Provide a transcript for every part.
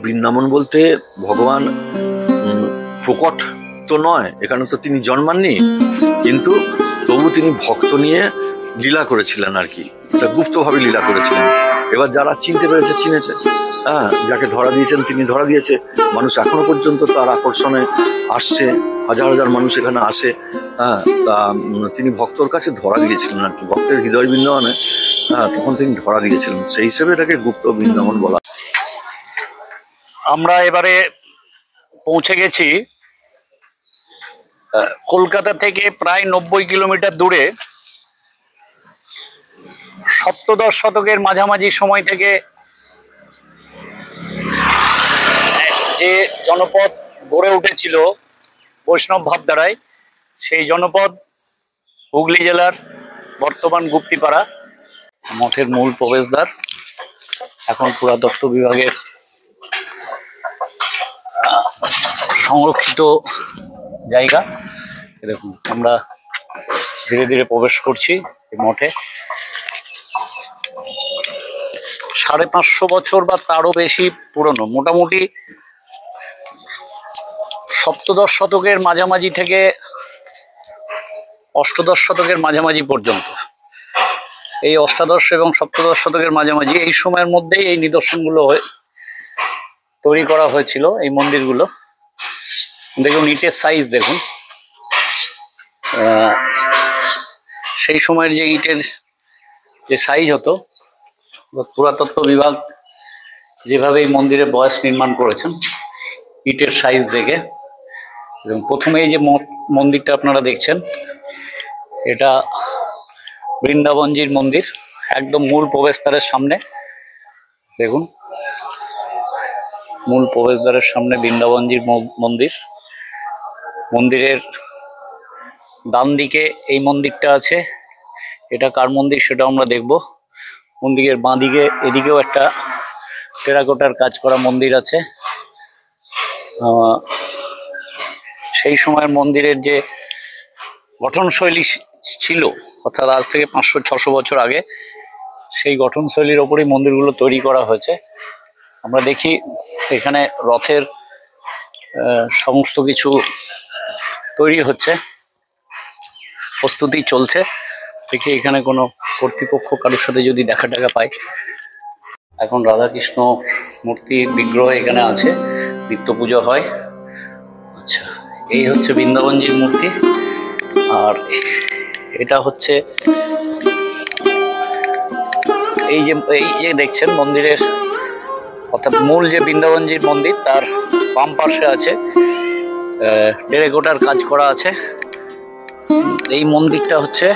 বৃন্দাবন বলতে ভগবান প্রকট তো নয়, এখানে তো তিনি জন্মাননি, কিন্তু তবু তিনি ভক্ত নিয়ে লীলা করেছিলেন আর কি, এটা গুপ্তভাবে লীলা করেছিলেন। এবার যারা চিনতে পেরেছে চিনেছে, হ্যাঁ, যাকে ধরা দিয়েছেন তিনি ধরা দিয়েছে। মানুষ এখনো পর্যন্ত তার আকর্ষণে আসছে, হাজার হাজার মানুষ এখানে আসে। হ্যাঁ, তা তিনি ভক্তর কাছে ধরা দিয়েছিলেন আর কি, ভক্তের হৃদয় বৃন্দাবনে। হ্যাঁ, তখন তিনি ধরা দিয়েছিলেন, সেই হিসেবে এটাকে গুপ্ত বৃন্দাবন বলা। আমরা এবারে পৌঁছে গেছি কলকাতা থেকে প্রায় 90 কিলোমিটার দূরে, সপ্তদশ শতকের মাঝামাঝি সময় থেকে যে জনপদ গড়ে উঠেছিল বৈষ্ণব ভাবধারায়, সেই জনপদ হুগলি জেলার বর্তমান গুপ্তিপাড়া, মঠের মূল প্রবেশদ্বার। এখন পুরাতত্ত্ব বিভাগের সংরক্ষিত জায়গা। দেখুন, আমরা ধীরে ধীরে প্রবেশ করছি এই মঠে। 550 বছর বা তারও বেশি পুরনো, মোটামুটি সপ্তদশ শতকের মাঝামাঝি থেকে অষ্টাদশ শতকের মাঝামাঝি পর্যন্ত, এই অষ্টাদশ এবং সপ্তদশ শতকের মাঝামাঝি এই সময়ের মধ্যেই এই নিদর্শনগুলো তৈরি করা হয়েছিল। এই মন্দিরগুলো দেখুন, ইটের সাইজ দেখুন, সেই সময়ের যে ইটের যে সাইজ হতো, পুরাতত্ত্ব বিভাগ যেভাবে এই মন্দিরের বয়স নির্মাণ করেছেন ইটের সাইজ দেখে। এবং প্রথমে এই যে মন্দিরটা আপনারা দেখছেন, এটা বৃন্দাবনজির মন্দির, একদম মূল প্রবেশদ্বারের সামনে। দেখুন, মূল প্রবেশদ্বারের সামনে বৃন্দাবনজির মন্দির। মন্দিরের ডান দিকে এই মন্দিরটা আছে, এটা কার মন্দির সেটা আমরা দেখব। মন্দিরের বাঁ দিকে এদিকেও একটা টেরাকোটার কাজ করা মন্দির আছে। সেই সময়ের মন্দিরের যে গঠনশৈলী ছিল, অর্থাৎ আজ থেকে 500-600 বছর আগে, সেই গঠনশৈলীর ওপরই মন্দিরগুলো তৈরি করা হয়েছে। আমরা দেখি এখানে রথের সমস্ত কিছু তৈরি হচ্ছে, প্রস্তুতি চলছে। দেখি এখানে কোনো কর্তৃপক্ষ কারোর সাথে যদি দেখা টাকা পায়। এখন রাধাকৃষ্ণ মূর্তির বিগ্রহ এখানে আছে, নিত্য পুজো হয়। আচ্ছা, এই হচ্ছে বৃন্দাবনজির মূর্তি। আর এটা হচ্ছে এই যে দেখছেন মন্দিরের, অর্থাৎ মূল যে বৃন্দাবনজির মন্দির, তার বাম পাশে আছে টেরাকোটার কাজ করা আছে। এই মন্দিরটা হচ্ছে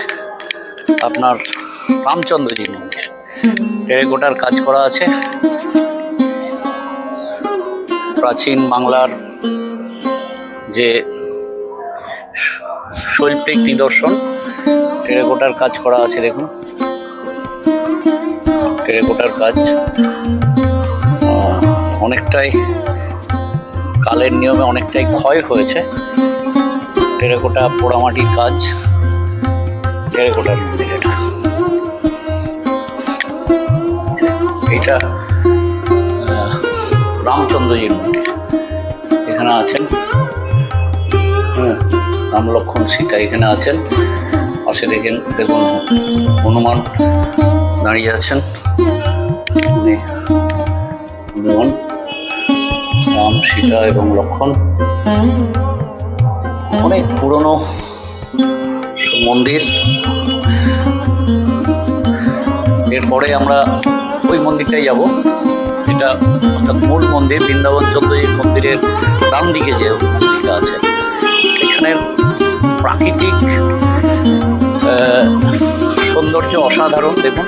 আপনার রামচন্দ্রজির মন্দির, টেরাকোটার কাজ করা আছে। প্রাচীন বাংলার যে শৈল্পিক নিদর্শন, টেরাকোটার কাজ করা আছে। দেখুন, টেরাকোটার কাজ অনেকটাই কালের নিয়মে অনেকটাই ক্ষয় হয়েছে। টেরাকোটা পোড়ামাটির কাজ, টেরাকোটার মন্দির এটা রামচন্দ্রজির মন্দির। এখানে আছেন রাম লক্ষ্মণ সীতা, এখানে আছেন। পাশে দেখুন হনুমান দাঁড়িয়ে আছেন। হনুমান, রাম, সীতা এবং লক্ষ্মণ। অনেক পুরনো মন্দির। এরপরে আমরা ওই মন্দিরটাই যাব, এটা অর্থাৎ মূল মন্দির বৃন্দাবন চন্দ্রজির মন্দিরের ডান দিকে যে মন্দিরটা আছে। এখানের প্রাকৃতিক সৌন্দর্য অসাধারণ। দেখুন,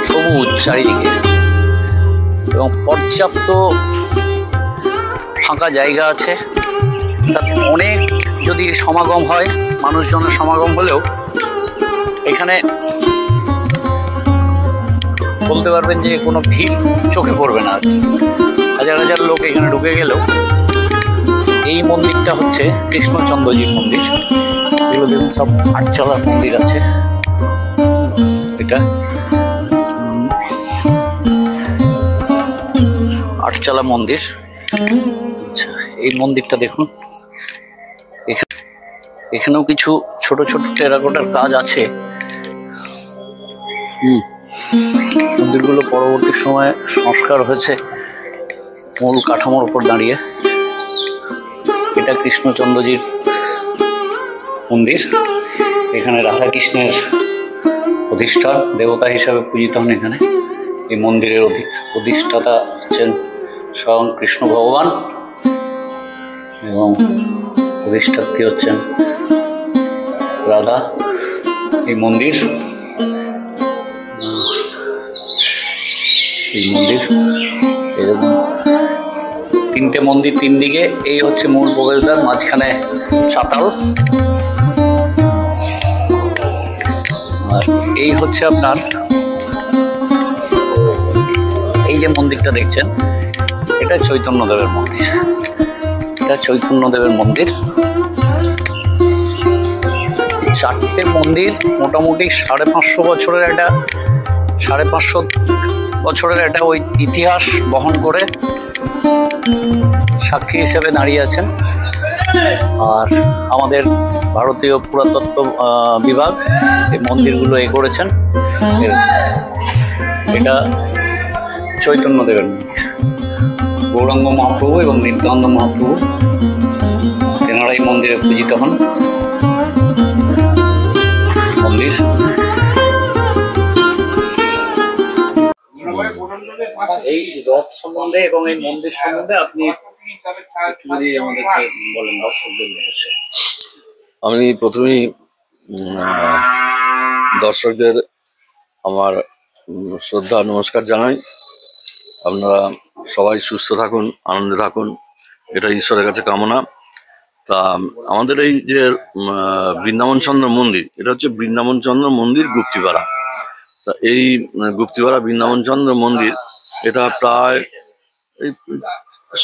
সবুজ চারিদিকে এবং পর্যাপ্ত ফাঁকা জায়গা আছে। অনেক যদি সমাগম হয়, মানুষজনের সমাগম হলেও এখানে বলতে পারবেন যে কোনো ভিড় চোখে পড়বে না। হাজার হাজার লোক এখানে ঢুকে গেলেও এই মন্দিরটা হচ্ছে কৃষ্ণচন্দ্রজির মন্দির। এগুলো দেখুন সব আটচালার মন্দির আছে। এটা পাঠচালা মন্দির। আচ্ছা, এই মন্দিরটা দেখুন, এখানেও কিছু ছোট ছোট টেরাকোটার কাজ আছে। মন্দিরগুলো পরবর্তী সময়ে সংস্কার হয়েছে মূল কাঠামোর উপর দাঁড়িয়ে। এটা কৃষ্ণচন্দ্রজির মন্দির, এখানে রাধাকৃষ্ণের অধিষ্ঠান দেবতা হিসাবে পূজিত হন। এখানে এই মন্দিরের অধিষ্ঠাতা হচ্ছেন স্বয়ং কৃষ্ণ ভগবান এবং অধিষ্ঠাত্রী হচ্ছেন রাধা। এই মন্দির এরকম তিনটে মন্দির, তিন দিকে। এই হচ্ছে মূল প্রবেশদ্বার, মাঝখানে চাতাল। আর এই হচ্ছে আপনার এই যে মন্দিরটা দেখছেন, এটা চৈতন্যদেবের মন্দির। এটা চৈতন্যদেবের মন্দির। চারটে মন্দির মোটামুটি 550 বছরের একটা 550 বছরের একটা ওই ইতিহাস বহন করে সাক্ষী হিসেবে দাঁড়িয়ে আছেন। আর আমাদের ভারতীয় পুরাতত্ত্ব বিভাগ এই মন্দিরগুলো করেছেন। এটা চৈতন্যদেবের মন্দির। গৌরাঙ্গ মহাপ্রভু এবং নিত্যানন্দ মহাপ্রভু তেনারাই মন্দিরে পূজিত হন। মন্দির এই রথ সম্বন্ধে এবং এই মন্দির সম্বন্ধে আপনি যদি আমাদেরকে বলেন দর্শকদের উদ্দেশ্যে। আমি প্রথমেই দর্শকদের আমার শ্রদ্ধা নমস্কার জানাই। আপনারা সবাই সুস্থ থাকুন, আনন্দে থাকুন, এটা ঈশ্বরের কাছে কামনা। তা আমাদের এই যে বৃন্দাবন চন্দ্র মন্দির, এটা হচ্ছে বৃন্দাবন চন্দ্র মন্দির গুপ্তিপাড়া। তা এই গুপ্তিপাড়া বৃন্দাবন চন্দ্র মন্দির এটা প্রায় এই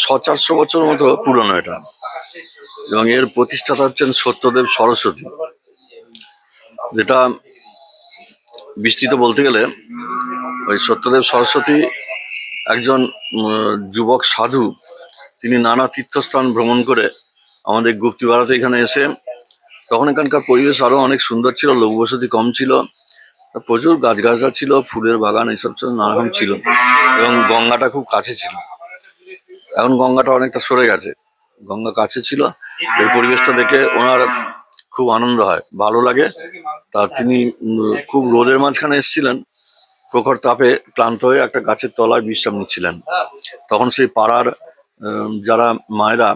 600-400 বছর মতো পুরনো এটা, এবং এর প্রতিষ্ঠাতা হচ্ছেন সত্যদেব সরস্বতী। যেটা বিস্তৃত বলতে গেলে ওই সত্যদেব সরস্বতী একজন যুবক সাধু, তিনি নানা তীর্থস্থান ভ্রমণ করে আমাদের গুপ্তিপাড়াতে এখানে এসে, তখন এখানকার পরিবেশ আরো অনেক সুন্দর ছিল, লোকবসতি কম ছিল, প্রচুর গাছগাছরা ছিল, ফুলের বাগান এইসব নানারকম ছিল, এবং গঙ্গাটা খুব কাছে ছিল। এখন গঙ্গাটা অনেকটা সরে গেছে, গঙ্গা কাছে ছিল। এই পরিবেশটা দেখে ওনার খুব আনন্দ হয়, ভালো লাগে। তা তিনি খুব রোদের মাঝখানে এসেছিলেন, প্রখর তাপে ক্লান্ত হয়ে একটা গাছের তলায় বিশ্রাম নিচ্ছিলেন। তখন সেই পাড়ার যারা মায়েরা,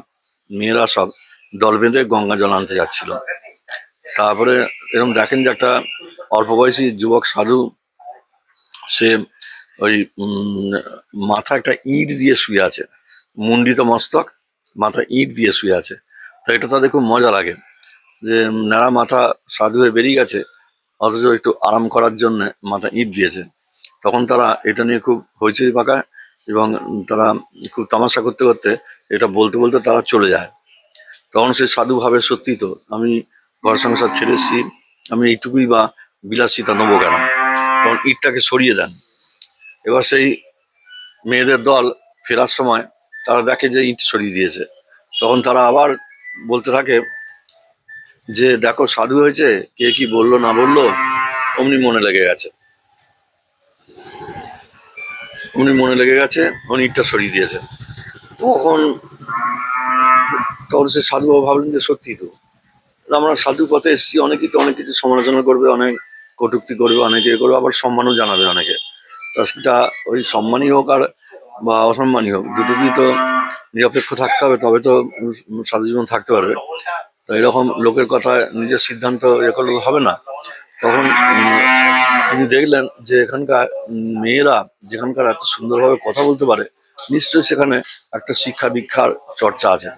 মেয়েরা সব দল বেঁধে গঙ্গা জল আনতে যাচ্ছিল। তারপরে এরকম দেখেন যে একটা অল্প বয়সী যুবক সাধু, সে ওই মাথা একটা ইট দিয়ে শুয়ে আছে, মুন্ডিত মস্তক, মাথা ইট দিয়ে শুয়ে আছে। তো এটা তাদের খুব মজা লাগে যে ন্যাড়া মাথা সাধু হয়ে বেরিয়ে গেছে, অথচ একটু আরাম করার জন্য মাথা ইট দিয়েছে। তখন তারা এটা নিয়ে খুব হইচই পাকায় এবং তারা খুব তামাশা করতে করতে এটা বলতে বলতে তারা চলে যায়। তখন সে সাধু ভাবে, সত্যি তো আমি ঘর সংসার ছেড়ে এসেছি, আমি এইটুকুই বা বিলাসিতা নেবো কেন? তখন ইটটাকে সরিয়ে দেন। এবার সেই মেয়েদের দল ফেরার সময় তারা দেখে যে ইট সরিয়ে দিয়েছে। তখন তারা আবার বলতে থাকে যে দেখো সাধু হয়েছে, কে কি বললো না বললো, অমনি মনে লেগে গেছে, উনি মনে লেগে গেছে, উনি ইটটা সরিয়ে দিয়েছে। তখন সে সাধুবাবু ভাবলেন যে সত্যি তো আমরা সাধু পথে এসেছি, অনেকেই তো অনেক কিছু সমালোচনা করবে, অনেক কটূক্তি করবে, অনেকে করবে, আবার সম্মানও জানাবে অনেকে। সেটা ওই সম্মানই হোক আর বা অসম্মানই হোক, দুটোতেই তো নিরপেক্ষ থাকতে হবে, তবে তো সাধু জীবন থাকতে পারবে। তো এরকম লোকের কথায় নিজের সিদ্ধান্ত এ করলে হবে না। তখন তিনি দেখলেন যে এখানকার মেয়েরা যেখানকার এত সুন্দরভাবে কথা বলতে পারে, নিশ্চয়ই সেখানে একটা শিক্ষা দীক্ষার চর্চা আছে।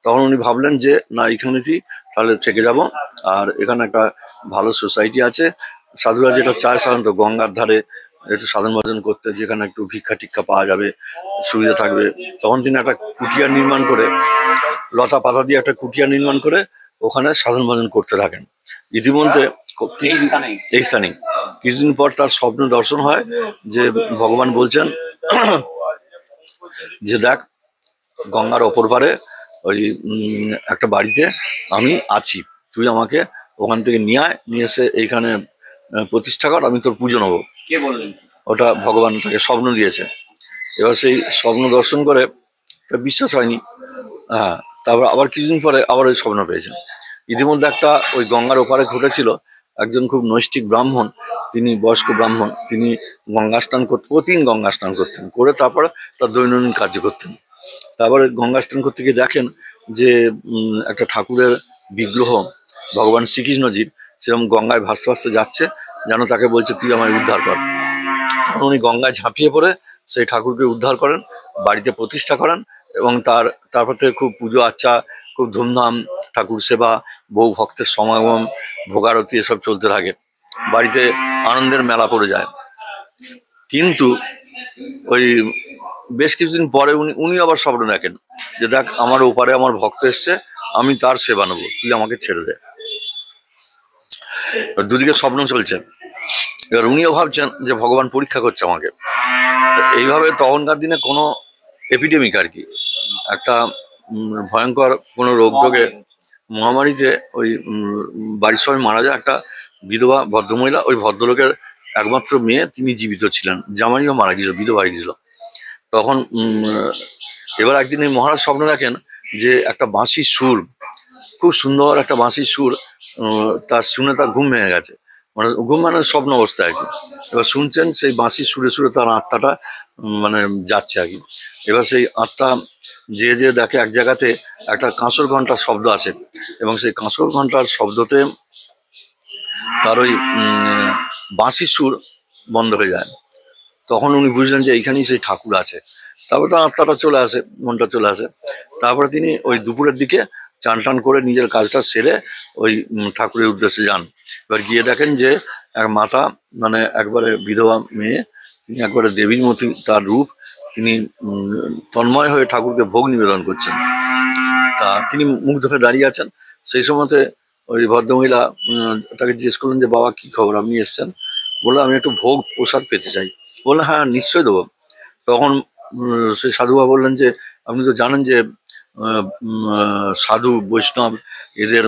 তখন উনি ভাবলেন যে না, এখানেই তাহলে থেকে যাব। আর এখানে একটা ভালো সোসাইটি আছে, সাধুরা যেটা চায় সাধারণত গঙ্গার ধারে একটু সাধন ভজন করতে, যেখানে একটু ভিক্ষা টিক্ষা পাওয়া যাবে, সুবিধা থাকবে। তখন তিনি একটা কুটিয়া নির্মাণ করে, লতা পাতা দিয়ে একটা কুটিয়া নির্মাণ করে ওখানে সাধন ভজন করতে থাকেন। ইতিমধ্যে এই স্থানে কিছুদিন পর তার স্বপ্ন দর্শন হয় যে ভগবান বলছেন যে দেখ গঙ্গার অপর পারে ওই একটা বাড়িতে আমি আছি, তুই আমাকে ওখান থেকে নিয়ে এসে এইখানে প্রতিষ্ঠা কর, আমি তোর পুজো নেবো। কে বললেন? ওটা ভগবান তাকে স্বপ্ন দিয়েছে। এবার সেই স্বপ্ন দর্শন করে তার বিশ্বাস হয়নি। হ্যাঁ, তারপর আবার কিছুদিন পরে আবার ওই স্বপ্ন পেয়েছেন। ইতিমধ্যে একটা ওই গঙ্গার ওপারে ঘটেছিল, একজন খুব নৈষ্ঠিক ব্রাহ্মণ, তিনি বয়স্ক ব্রাহ্মণ, তিনি গঙ্গা স্নান করতেন, প্রতিদিন গঙ্গা স্নান করতেন, করে তারপরে তার দৈনন্দিন কার্য করতেন। তারপরে গঙ্গা স্নান করতে গিয়ে দেখেন যে একটা ঠাকুরের বিগ্রহ ভগবান শ্রীকৃষ্ণজির সেরকম গঙ্গায় ভাসতে ভাসতে যাচ্ছে, যেন তাকে বলছে তুই আমায় উদ্ধার কর। উনি গঙ্গায় ঝাঁপিয়ে পড়ে সেই ঠাকুরকে উদ্ধার করেন, বাড়িতে প্রতিষ্ঠা করেন, এবং তারপর থেকে খুব পুজো আচ্চা, খুব ধুমধাম ঠাকুর সেবা, বহু ভক্তের সমাগম, ভোগারতি এসব চলতে থাকে, বাড়িতে আনন্দের মেলা পড়ে যায়। কিন্তু ওই বেশ কিছুদিন পরে উনি আবার স্বপ্ন দেখেন যে দেখ আমার ওপারে আমার ভক্ত এসছে, আমি তার সেবা নেবো, তুই আমাকে ছেড়ে দে। দুদিকে স্বপ্ন চলছে। এবার উনিও ভাবছেন যে ভগবান পরীক্ষা করছে আমাকে। এইভাবে তখনকার দিনে কোনো এপিডেমিক আর কি, একটা ভয়ঙ্কর কোনো রোগে মহামারীতে ওই বাড়ির সবাই মারা যায়। একটা বিধবা ভদ্রমহিলা, ওই ভদ্রলোকের একমাত্র মেয়ে, তিনি জীবিত ছিলেন, জামাইও মারা গিয়েছিল, বিধবা হয়ে গিয়েছিল। তখন এবার একদিন এই মহারাজ স্বপ্ন দেখেন যে একটা বাঁশির সুর, খুব সুন্দর একটা বাঁশির সুর, তার শুনে তার ঘুম ভেঙে গেছে, মানে ঘুম মানে স্বপ্ন অবস্থা আর কি। এবার শুনছেন সেই বাঁশির সুরে সুরে তার আত্মাটা মানে যাচ্ছে আর কি। এবার সেই আত্মা যে দেখে এক জায়গাতে একটা কাঁসর ঘন্টার শব্দ আসে, এবং সেই কাঁসর ঘন্টার শব্দতে তার ওই বাঁশির সুর বন্ধ হয়ে যায়। তখন উনি বুঝলেন যে এইখানেই সেই ঠাকুর আছে। তারপরে তার আত্মাটা চলে আসে, মনটা চলে আসে। তারপরে তিনি ওই দুপুরের দিকে চান টান করে নিজের কাজটা সেরে ওই ঠাকুরের উদ্দেশ্যে যান। এবার গিয়ে দেখেন যে এক মাতা, মানে একবারে বিধবা মেয়ে, তিনি একবারে দেবীর মতো তার রূপ, তিনি তন্ময় হয়ে ঠাকুরকে ভোগ নিবেদন করছেন। তা তিনি মুগ্ধ হয়ে দাঁড়িয়ে আছেন। সেই সময়তে ওই ভদ্রমহিলা তাকে জিজ্ঞেস করলেন যে বাবা কি খবর, আপনি এসছেন? বললো আমি একটু ভোগ প্রসাদ পেতে চাই। বললেন হ্যাঁ নিশ্চয়ই দেবো। তখন সেই সাধুবাবা বললেন যে আপনি তো জানেন যে সাধু বৈষ্ণব এদের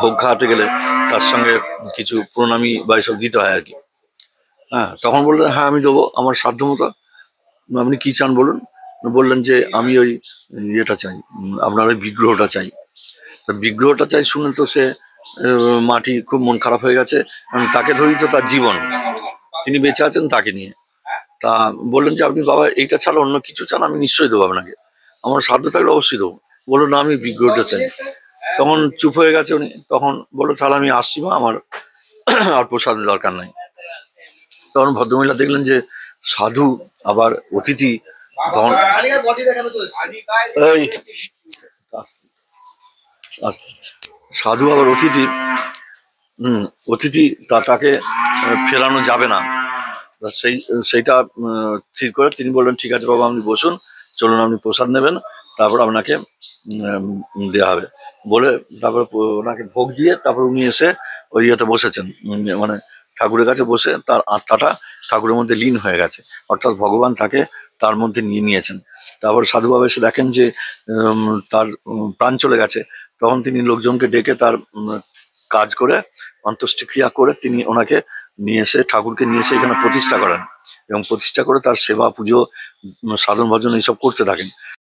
ভোগ খাওয়াতে গেলে তার সঙ্গে কিছু প্রণামী বা এসব দিতে হয় আর কি। হ্যাঁ, তখন বললেন হ্যাঁ আমি দেবো আমার সাধ্য মতো, আপনি কি চান বলুন। বললেন যে আমি ওই ইয়েটা চাই, আপনার ওই বিগ্রহটা চাই। তা বিগ্রহটা চাই শুনে তো সে মাটি খুব মন খারাপ হয়ে গেছে, কারণ তাকে ধরি তো তার জীবন, তিনি বেঁচে আছেন তাকে নিয়ে। তা বললেন যে আপনি বাবা এইটা ছাড়া অন্য কিছু চান, আমি নিশ্চয়ই দেবো আপনাকে, আমার সাধ্য থাকলে অবশ্যই দেবো। বললো না আমি বিগ্রহটা চাই। তখন চুপ হয়ে গেছে উনি। তখন বললো তাহলে আমি আসছি মা, আমার আর প্রসাদের দরকার নাই। তখন ভদ্রমহিলা দেখলেন যে সাধু আবার অতিথি, তখন এই সাধু আবার অতিথি, অতিথি তাকে ফেরানো যাবে না। সেইটা স্থির করে তিনি বললেন ঠিক আছে বাবা আপনি বসুন, চলুন আপনি প্রসাদ নেবেন, তারপর আপনাকে দেওয়া হবে বলে তারপর ওনাকে ভোগ দিয়ে তারপর উনি এসে ওই ইয়েতে বসেছেন, মানে ঠাকুরের কাছে বসে তার আত্মাটা ঠাকুরের মধ্যে লীন হয়ে গেছে, অর্থাৎ ভগবান তাকে তার মধ্যে নিয়ে নিয়েছেন। তারপর সাধুবাবা এসে দেখেন যে তার প্রাণ চলে গেছে। তখন তিনি লোকজনকে ডেকে তার কাজ করে অন্ত্যেষ্টিক্রিয়া করে তিনি ওনাকে নিয়ে এসে ঠাকুরকে নিয়ে এসে এখানে প্রতিষ্ঠা করেন, এবং প্রতিষ্ঠা করে তার সেবা পুজো সাধন ভজন এইসব করতে থাকেন।